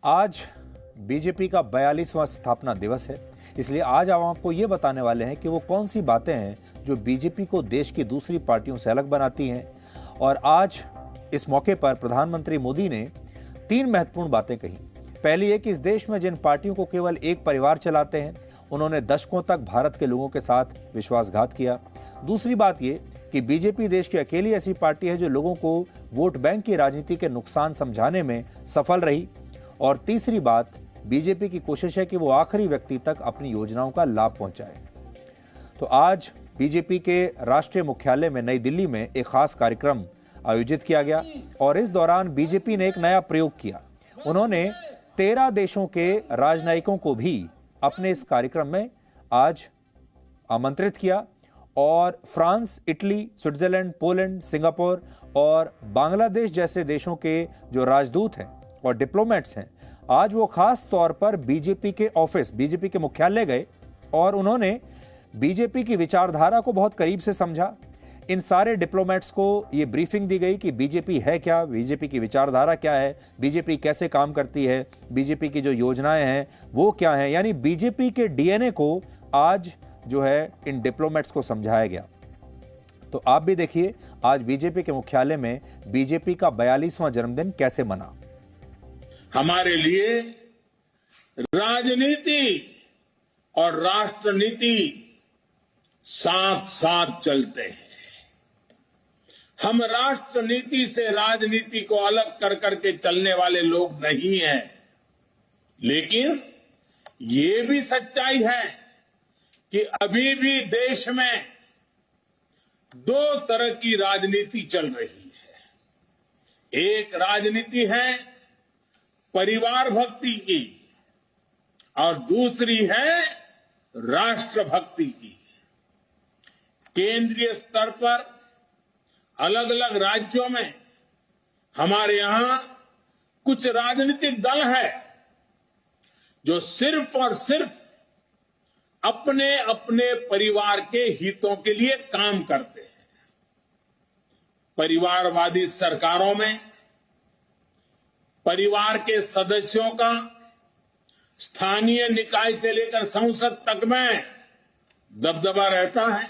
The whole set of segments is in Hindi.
आज बीजेपी का 42वां स्थापना दिवस है, इसलिए आज हम आपको ये बताने वाले हैं कि वो कौन सी बातें हैं जो बीजेपी को देश की दूसरी पार्टियों से अलग बनाती हैं। और आज इस मौके पर प्रधानमंत्री मोदी ने 3 महत्वपूर्ण बातें कही। पहली है कि इस देश में जिन पार्टियों को केवल एक परिवार चलाते हैं, उन्होंने दशकों तक भारत के लोगों के साथ विश्वासघात किया। दूसरी बात ये कि बीजेपी देश की अकेली ऐसी पार्टी है जो लोगों को वोट बैंक की राजनीति के नुकसान समझाने में सफल रही। और तीसरी बात, बीजेपी की कोशिश है कि वो आखिरी व्यक्ति तक अपनी योजनाओं का लाभ पहुंचाए। तो आज बीजेपी के राष्ट्रीय मुख्यालय में नई दिल्ली में एक खास कार्यक्रम आयोजित किया गया और इस दौरान बीजेपी ने एक नया प्रयोग किया। उन्होंने 13 देशों के राजनयिकों को भी अपने इस कार्यक्रम में आज आमंत्रित किया और France, Italy, Switzerland, Poland, Singapore और बांग्लादेश जैसे देशों के जो राजदूत हैं और डिप्लोमेट्स हैं, आज वो खास तौर पर बीजेपी के ऑफिस, बीजेपी के मुख्यालय गए और उन्होंने बीजेपी की विचारधारा को बहुत करीब से समझा। इन सारे डिप्लोमेट्स को ये ब्रीफिंग दी गई कि बीजेपी है क्या, बीजेपी की विचारधारा क्या है, बीजेपी कैसे काम करती है, बीजेपी की जो योजनाएं हैं वो क्या हैं। यानी बीजेपी के डीएनए को आज जो है इन डिप्लोमेट्स को समझाया गया। तो आप भी देखिए आज बीजेपी के मुख्यालय में बीजेपी का 42वां जन्मदिन कैसे मना। हमारे लिए राजनीति और राष्ट्रनीति साथ साथ चलते हैं। हम राष्ट्रनीति से राजनीति को अलग कर करके चलने वाले लोग नहीं हैं, लेकिन ये भी सच्चाई है कि अभी भी देश में 2 तरह की राजनीति चल रही है। एक राजनीति है परिवार भक्ति की और दूसरी है राष्ट्र भक्ति की। केंद्रीय स्तर पर अलग अलग राज्यों में हमारे यहां कुछ राजनीतिक दल है जो सिर्फ और सिर्फ अपने अपने परिवार के हितों के लिए काम करते हैं। परिवारवादी सरकारों में परिवार के सदस्यों का स्थानीय निकाय से लेकर संसद तक में दबदबा रहता है।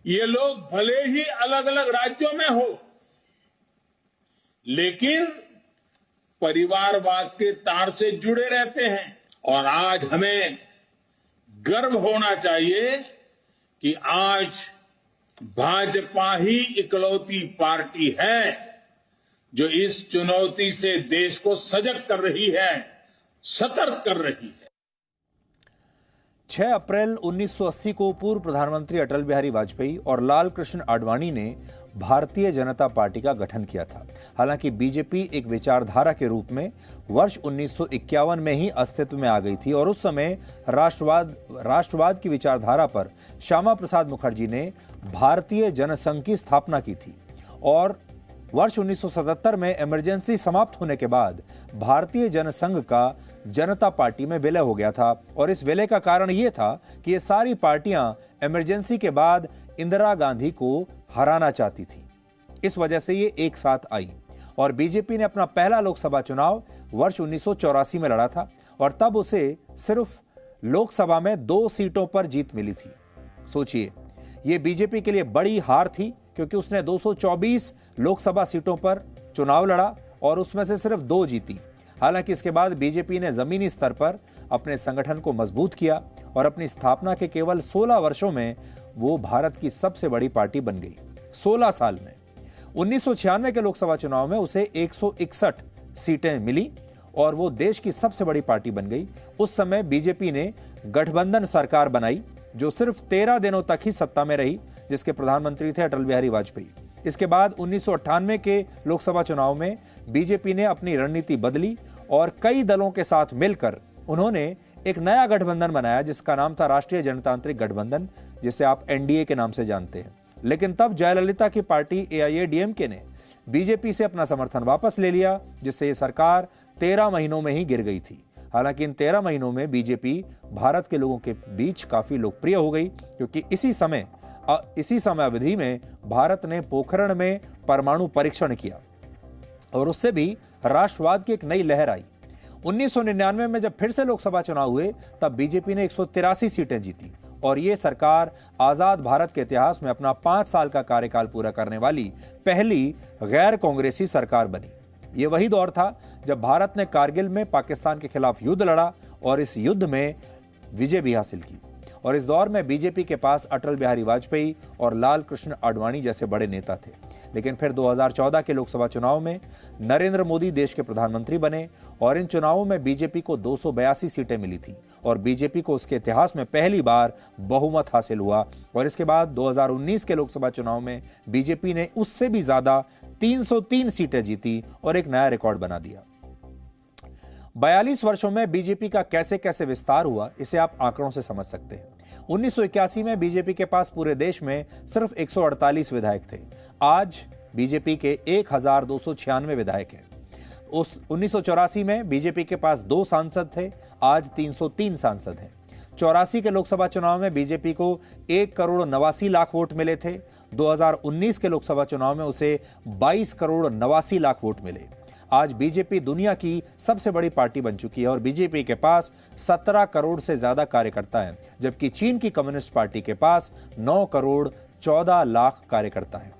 ये लोग भले ही अलग अलग राज्यों में हो, लेकिन परिवारवाद के तार से जुड़े रहते हैं। और आज हमें गर्व होना चाहिए कि आज भाजपा ही इकलौती पार्टी है जो इस चुनौती से देश को सजग कर रही है, सतर्क कर रही है। 6 अप्रैल 1980 को पूर्व प्रधानमंत्री अटल बिहारी वाजपेयी और लाल कृष्ण आडवाणी ने भारतीय जनता पार्टी का गठन किया था। हालांकि बीजेपी एक विचारधारा के रूप में वर्ष 1951 में ही अस्तित्व में आ गई थी और उस समय राष्ट्रवाद की विचारधारा पर श्यामा प्रसाद मुखर्जी ने भारतीय जनसंघ की स्थापना की थी। और वर्ष 1977 में इमरजेंसी समाप्त होने के बाद भारतीय जनसंघ का जनता पार्टी में विलय हो गया था। और इस विलय का कारण यह था कि ये सारी पार्टियां इमरजेंसी के बाद इंदिरा गांधी को हराना चाहती थी। इस वजह से ये एक साथ आई और बीजेपी ने अपना पहला लोकसभा चुनाव वर्ष 1984 में लड़ा था और तब उसे सिर्फ लोकसभा में 2 सीटों पर जीत मिली थी। सोचिए, ये बीजेपी के लिए बड़ी हार थी क्योंकि उसने 224 लोकसभा सीटों पर चुनाव लड़ा और उसमें से सिर्फ 2 जीती। हालांकि इसके बाद बीजेपी ने जमीनी स्तर पर अपने संगठन को मजबूत किया और अपनी स्थापना के केवल 16 वर्षों में वो भारत की सबसे बड़ी पार्टी बन गई। 16 साल में 1996 के लोकसभा चुनाव में उसे 161 सीटें मिली और वो देश की सबसे बड़ी पार्टी बन गई। उस समय बीजेपी ने गठबंधन सरकार बनाई जो सिर्फ 13 दिनों तक ही सत्ता में रही, जिसके प्रधानमंत्री थे अटल बिहारी वाजपेयी। इसके बाद 1998 के लोकसभा चुनाव में बीजेपी ने अपनी रणनीति बदली और कई दलों के साथ मिलकर उन्होंने एक नया गठबंधन बनाया जिसका नाम था राष्ट्रीय जनतांत्रिक गठबंधन, जिसे आप एनडीए के नाम से जानते हैं। लेकिन तब जयललिता की पार्टी एआईएडीएमके ने बीजेपी से अपना समर्थन वापस ले लिया, जिससे ये सरकार 13 महीनों में ही गिर गई थी। हालांकि इन 13 महीनों में बीजेपी भारत के लोगों के बीच काफी लोकप्रिय हो गई क्योंकि इसी समय अवधि में भारत ने पोखरण में परमाणु परीक्षण किया और उससे भी राष्ट्रवाद की एक नई लहर आई। 1999 में जब फिर से लोकसभा चुनाव हुए तब बीजेपी ने 183 सीटें जीती और ये सरकार आजाद भारत के इतिहास में अपना 5 साल का कार्यकाल पूरा करने वाली पहली गैर कांग्रेसी सरकार बनी। ये वही दौर था जब भारत ने कारगिल में पाकिस्तान के खिलाफ युद्ध लड़ा और इस युद्ध में विजय भी हासिल की। और इस दौर में बीजेपी के पास अटल बिहारी वाजपेयी और लाल कृष्ण आडवाणी जैसे बड़े नेता थे। लेकिन फिर 2014 के लोकसभा चुनाव में नरेंद्र मोदी देश के प्रधानमंत्री बने और इन चुनावों में बीजेपी को 282 सीटें मिली थी और बीजेपी को उसके इतिहास में पहली बार बहुमत हासिल हुआ। और इसके बाद 2019 के लोकसभा चुनाव में बीजेपी ने उससे भी ज्यादा 303 सीटें जीती और एक नया रिकॉर्ड बना दिया। 42 वर्षों में बीजेपी का कैसे कैसे विस्तार हुआ इसे आप आंकड़ों से समझ सकते हैं। 1981 में बीजेपी के पास पूरे देश में सिर्फ 148 विधायक थे। आज बीजेपी के 1296 विधायक हैं। उस 1984 में बीजेपी के पास 2 सांसद थे, आज 303 सांसद हैं। 84 के लोकसभा चुनाव में बीजेपी को 1,89,00,000 वोट मिले थे। 2019 के लोकसभा चुनाव में उसे 22,89,00,000 वोट मिले। आज बीजेपी दुनिया की सबसे बड़ी पार्टी बन चुकी है और बीजेपी के पास 17 करोड़ से ज्यादा कार्यकर्ता हैं, जबकि चीन की कम्युनिस्ट पार्टी के पास 9 करोड़ 14 लाख कार्यकर्ता हैं।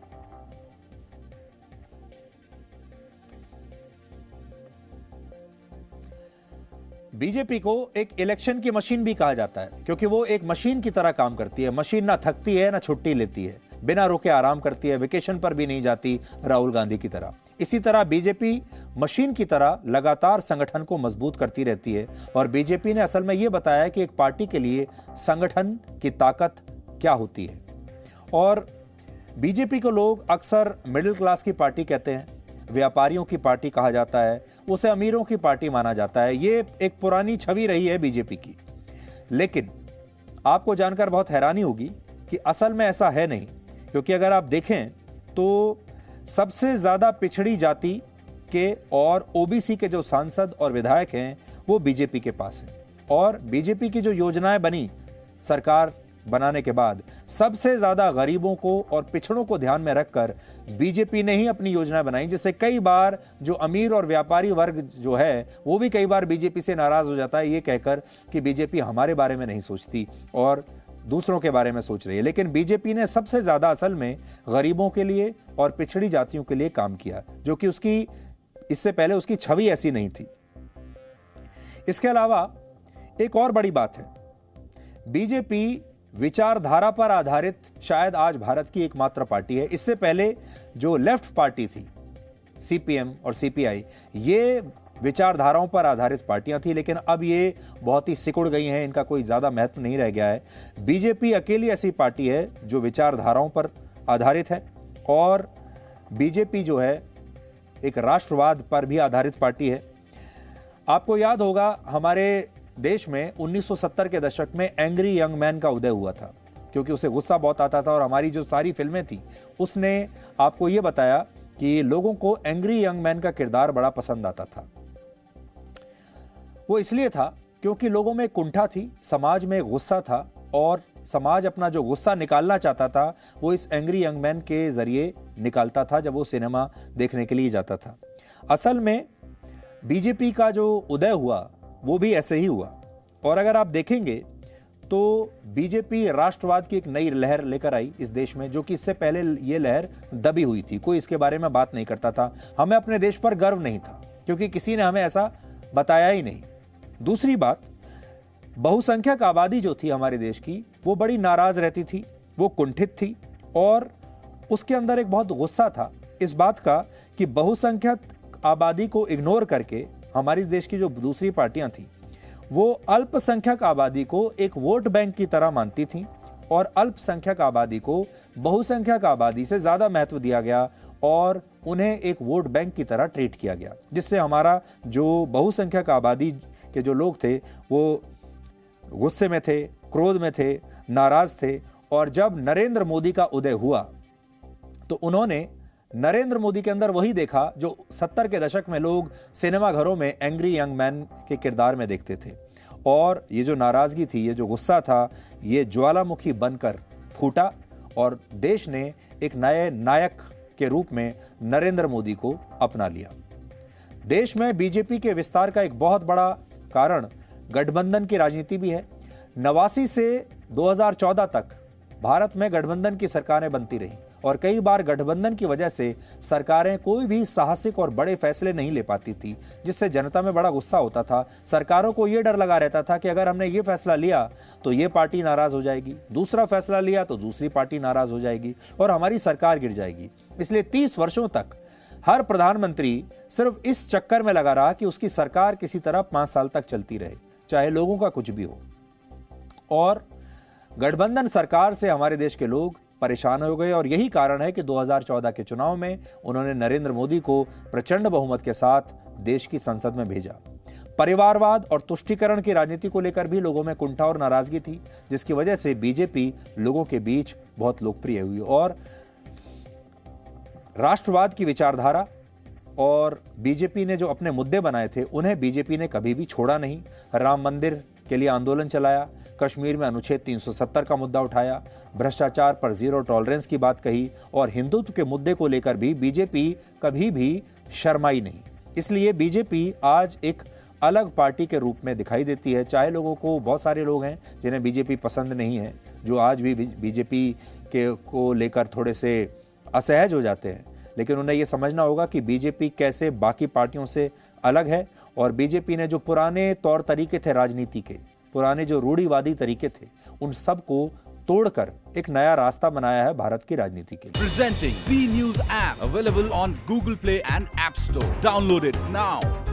बीजेपी को एक इलेक्शन की मशीन भी कहा जाता है क्योंकि वो एक मशीन की तरह काम करती है। मशीन ना थकती है ना छुट्टी लेती है, बिना रुके आराम करती है, वेकेशन पर भी नहीं जाती राहुल गांधी की तरह। इसी तरह बीजेपी मशीन की तरह लगातार संगठन को मजबूत करती रहती है और बीजेपी ने असल में यह बताया कि एक पार्टी के लिए संगठन की ताकत क्या होती है। और बीजेपी को लोग अक्सर मिडिल क्लास की पार्टी कहते हैं, व्यापारियों की पार्टी कहा जाता है, उसे अमीरों की पार्टी माना जाता है। ये एक पुरानी छवि रही है बीजेपी की। लेकिन आपको जानकर बहुत हैरानी होगी कि असल में ऐसा है नहीं, क्योंकि अगर आप देखें तो सबसे ज्यादा पिछड़ी जाति के और ओबीसी के जो सांसद और विधायक हैं वो बीजेपी के पास हैं। और बीजेपी की जो योजनाएं बनी सरकार बनाने के बाद सबसे ज्यादा गरीबों को और पिछड़ों को ध्यान में रखकर बीजेपी ने ही अपनी योजनाएं बनाई, जिससे कई बार जो अमीर और व्यापारी वर्ग जो है वो भी कई बार बीजेपी से नाराज हो जाता है, ये कहकर कि बीजेपी हमारे बारे में नहीं सोचती और दूसरों के बारे में सोच रही है। लेकिन बीजेपी ने सबसे ज्यादा असल में गरीबों के लिए और पिछड़ी जातियों के लिए काम किया, जो कि उसकी इससे पहले उसकी छवि ऐसी नहीं थी। इसके अलावा एक और बड़ी बात है, बीजेपी विचारधारा पर आधारित शायद आज भारत की एकमात्र पार्टी है। इससे पहले जो लेफ्ट पार्टी थी सीपीएम और सीपीआई, ये विचारधाराओं पर आधारित पार्टियां थी, लेकिन अब ये बहुत ही सिकुड़ गई हैं, इनका कोई ज्यादा महत्व नहीं रह गया है। बीजेपी अकेली ऐसी पार्टी है जो विचारधाराओं पर आधारित है और बीजेपी जो है एक राष्ट्रवाद पर भी आधारित पार्टी है। आपको याद होगा हमारे देश में 1970 के दशक में एंग्री यंग मैन का उदय हुआ था, क्योंकि उसे गुस्सा बहुत आता था और हमारी जो सारी फिल्में थी उसने आपको यह बताया कि लोगों को एंग्री यंग मैन का किरदार बड़ा पसंद आता था। वो इसलिए था क्योंकि लोगों में कुंठा थी, समाज में गुस्सा था और समाज अपना जो गुस्सा निकालना चाहता था वो इस एंग्री यंग मैन के जरिए निकालता था जब वो सिनेमा देखने के लिए जाता था। असल में बीजेपी का जो उदय हुआ वो भी ऐसे ही हुआ। और अगर आप देखेंगे तो बीजेपी राष्ट्रवाद की एक नई लहर लेकर आई इस देश में, जो कि इससे पहले ये लहर दबी हुई थी, कोई इसके बारे में बात नहीं करता था। हमें अपने देश पर गर्व नहीं था क्योंकि किसी ने हमें ऐसा बताया ही नहीं। दूसरी बात, बहुसंख्यक आबादी जो थी हमारे देश की वो बड़ी नाराज रहती थी, वो कुंठित थी और उसके अंदर एक बहुत गुस्सा था इस बात का कि बहुसंख्यक आबादी को इग्नोर करके हमारे देश की जो दूसरी पार्टियां थी वो अल्पसंख्यक आबादी को एक वोट बैंक की तरह मानती थी और अल्पसंख्यक आबादी को बहुसंख्यक आबादी से ज्यादा महत्व दिया गया और उन्हें एक वोट बैंक की तरह ट्रीट किया गया, जिससे हमारा जो बहुसंख्यक आबादी के जो लोग थे वो गुस्से में थे, क्रोध में थे, नाराज थे। और जब नरेंद्र मोदी का उदय हुआ तो उन्होंने नरेंद्र मोदी के अंदर वही देखा जो 70 के दशक में लोग सिनेमा घरों में एंग्री यंग मैन के किरदार में देखते थे। और ये जो नाराजगी थी, ये जो गुस्सा था, ये ज्वालामुखी बनकर फूटा और देश ने एक नए नायक के रूप में नरेंद्र मोदी को अपना लिया। देश में बीजेपी के विस्तार का एक बहुत बड़ा कारण गठबंधन की राजनीति भी है। 89 से 2014 तक भारत में गठबंधन की सरकारें बनती रही और कई बार गठबंधन की वजह से सरकारें कोई भी साहसिक और बड़े फैसले नहीं ले पाती थी, जिससे जनता में बड़ा गुस्सा होता था। सरकारों को यह डर लगा रहता था कि अगर हमने ये फैसला लिया तो ये पार्टी नाराज हो जाएगी, दूसरा फैसला लिया तो दूसरी पार्टी नाराज हो जाएगी और हमारी सरकार गिर जाएगी। इसलिए 30 वर्षों तक हर प्रधानमंत्री सिर्फ इस चक्कर में लगा रहा कि उसकी सरकार किसी तरह 5 साल तक चलती रहे, चाहे लोगों का कुछ भी हो। और गठबंधन सरकार से हमारे देश के लोग परेशान हो गए और यही कारण है कि 2014 के चुनाव में उन्होंने नरेंद्र मोदी को प्रचंड बहुमत के साथ देश की संसद में भेजा। परिवारवाद और तुष्टीकरण की राजनीति को लेकर भी लोगों में कुंठा और नाराजगी थी, जिसकी वजह से बीजेपी लोगों के बीच बहुत लोकप्रिय हुई और राष्ट्रवाद की विचारधारा और बीजेपी ने जो अपने मुद्दे बनाए थे उन्हें बीजेपी ने कभी भी छोड़ा नहीं। राम मंदिर के लिए आंदोलन चलाया, कश्मीर में अनुच्छेद 370 का मुद्दा उठाया, भ्रष्टाचार पर जीरो टॉलरेंस की बात कही और हिंदुत्व के मुद्दे को लेकर भी बीजेपी कभी भी शर्माई नहीं। इसलिए बीजेपी आज एक अलग पार्टी के रूप में दिखाई देती है। चाहे लोगों को, बहुत सारे लोग हैं जिन्हें बीजेपी पसंद नहीं है, जो आज भी बीजेपी के को लेकर थोड़े से असहज हो जाते हैं, लेकिन उन्हें यह समझना होगा कि बीजेपी कैसे बाकी पार्टियों से अलग है और बीजेपी ने जो पुराने तौर तरीके थे राजनीति के, पुराने जो रूढ़िवादी तरीके थे, उन सब को तोड़कर एक नया रास्ता बनाया है भारत की राजनीति के लिए। Presenting B News app available on Google Play and App Store. Download it now.